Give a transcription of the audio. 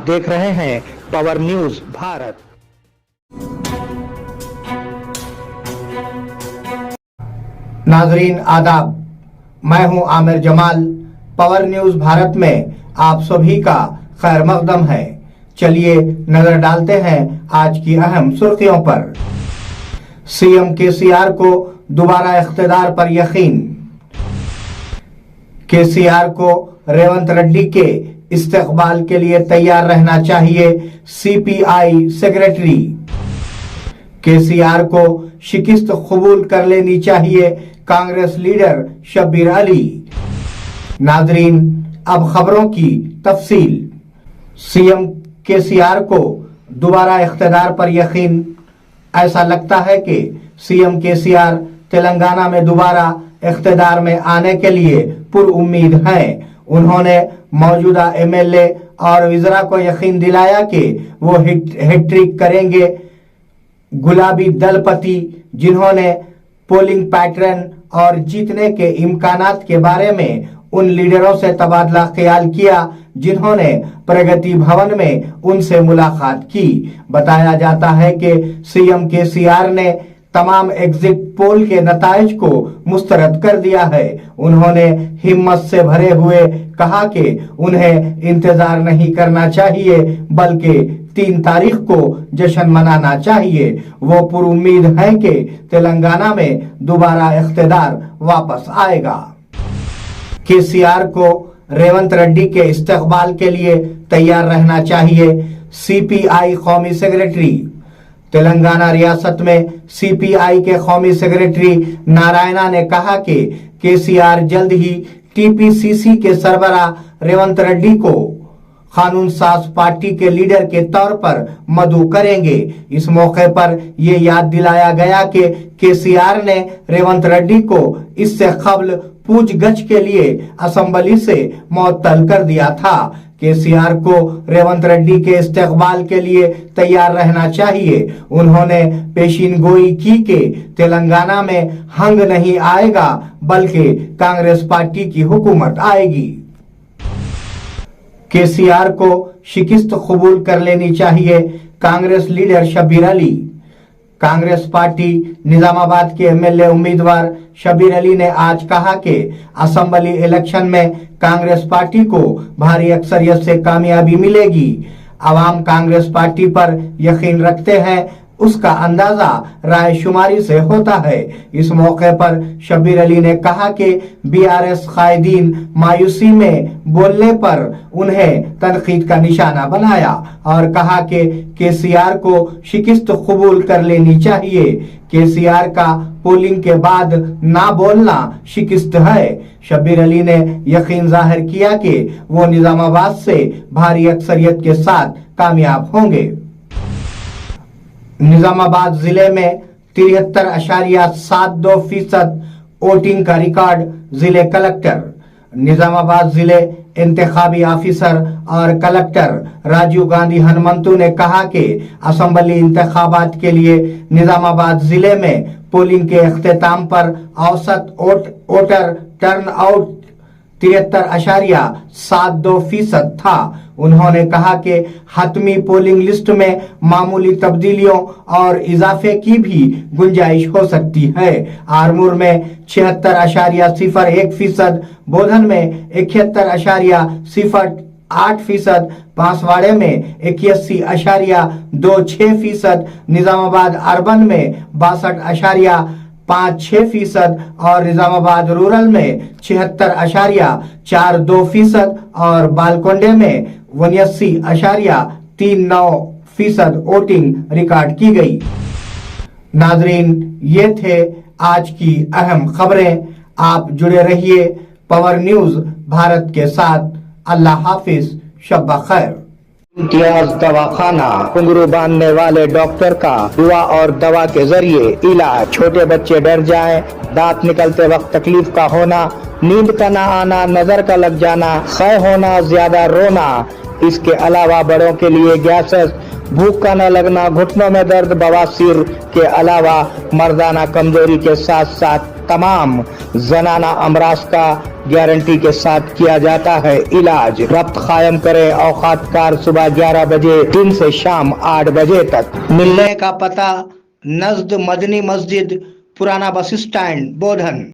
देख रहे हैं पावर न्यूज भारत। नाजरीन आदाब, मैं हूं आमिर जमाल। पावर न्यूज भारत में आप सभी का खैर मकदम है। चलिए नजर डालते हैं आज की अहम सुर्खियों पर। सीएम केसीआर को दोबारा इख्तिदार पर यकीन। केसीआर को रेवंत रेड्डी के इस्तेकबाल के लिए तैयार रहना चाहिए, सीपीआई सेक्रेटरी। केसीआर को शिकस्त कबूल कर लेनी चाहिए, कांग्रेस लीडर शब्बीर अली। नाजरीन, अब खबरों की तफसील। सीएम केसीआर को दोबारा इख्तिदार पर यकीन। ऐसा लगता है कि सीएम केसीआर तेलंगाना में दोबारा इख्तिदार में आने के लिए पुरउम्मीद हैं। उन्होंने मौजूदा एमएलए और विज़रा को यकीन दिलाया कि वो हैट्रिक करेंगे। गुलाबी दलपति, जिन्होंने पोलिंग पैटर्न और जीतने के इम्कानात के बारे में उन लीडरों से तबादला ख्याल किया जिन्होंने प्रगति भवन में उनसे मुलाकात की। बताया जाता है कि सीएम केसीआर ने तमाम एग्जिट पोल के नताइज को मुस्तरद कर दिया है। उन्होंने हिम्मत से भरे हुए कहा कि उन्हें इंतजार नहीं करना चाहिए, बल्कि 3 तारीख को जश्न मनाना चाहिए। वो पुरुम्मीद हैं कि तेलंगाना में दोबारा इख्तिदार वापस आएगा। केसीआर को रेवंत रेड्डी के इस्तेकबाल के लिए तैयार रहना चाहिए, सीपीआई कौमी सेक्रेटरी। तेलंगाना रियासत में सीपीआई के कौमी सेक्रेटरी नारायणा ने कहा कि केसीआर जल्द ही टीपीसीसी के सरबरा रेवंत रेड्डी को कानून साज पार्टी के लीडर के तौर पर मदऊ करेंगे। इस मौके पर यह याद दिलाया गया कि केसीआर ने रेवंत रेड्डी को इससे कबल पूछगछ के लिए असेंबली से मुअत्तल कर दिया था। केसीआर को रेवंत रेड्डी के इस्तेकबाल के लिए तैयार रहना चाहिए। उन्होंने पेशीन गोई की कि तेलंगाना में हंग नहीं आएगा, बल्कि कांग्रेस पार्टी की हुकूमत आएगी। केसीआर को शिकस्त कबूल कर लेनी चाहिए, कांग्रेस लीडर शब्बीर अली। कांग्रेस पार्टी निजामाबाद के एमएलए उम्मीदवार शब्बीर अली ने आज कहा कि असेंबली इलेक्शन में कांग्रेस पार्टी को भारी अक्सरियत से कामयाबी मिलेगी। आवाम कांग्रेस पार्टी पर यकीन रखते हैं, उसका अंदाजा राय शुमारी से होता है। इस मौके पर शब्बीर अली ने कहा कि बीआरएस कायदीन मायूसी में बोलने पर उन्हें तनकीद का निशाना बनाया और कहा कि केसीआर को शिकस्त कबूल कर लेनी चाहिए। केसीआर का पोलिंग के बाद ना बोलना शिकस्त है। शब्बीर अली ने यकीन जाहिर किया कि वो निजामाबाद से भारी अक्सरियत के साथ कामयाब होंगे। निजामाबाद जिले में 73.72% वोटिंग का रिकॉर्ड जिले कलेक्टर। निजामाबाद जिले इंतखाबी ऑफिसर और कलेक्टर राजीव गांधी हनुमंतु ने कहा कि असेंबली इंतखाबात के लिए निजामाबाद जिले में पोलिंग के अख्तिताम पर औसत वोटर टर्नआउट 73.72% था। उन्होंने कहा कि हतमी पोलिंग लिस्ट में मामूली तब्दीलियों और इजाफे की भी गुंजाइश हो सकती है। आरमूर में 76.01%, बोधन में 71.08%, बांसवाड़े में 81.26%, निजामाबाद अर्बन में 62.56% और निजामाबाद रूरल में 76.42% और बालकोंडे में 79.39% वोटिंग रिकॉर्ड की गई। नाजरीन, ये थे आज की अहम खबरें। आप जुड़े रहिए पावर न्यूज भारत के साथ। अल्लाह हाफिज, शब खैर। इम्तियाज दवाखाना, घुंघरू बांधने वाले डॉक्टर का दुआ और दवा के जरिए इलाज। छोटे बच्चे डर जाएं, दांत निकलते वक्त तकलीफ का होना, नींद का ना आना, नजर का लग जाना, खै होना, ज्यादा रोना। इसके अलावा बड़ों के लिए गैसेस, भूख का न लगना, घुटनों में दर्द, बवासीर के अलावा मर्दाना कमजोरी के साथ साथ तमाम जनाना अमराज का गारंटी के साथ किया जाता है इलाज। रब्त कायम करें औकात कार सुबह 11 बजे दिन से शाम 8 बजे तक। मिलने का पता नज़द मदनी मस्जिद, पुराना बस स्टैंड, बोधन।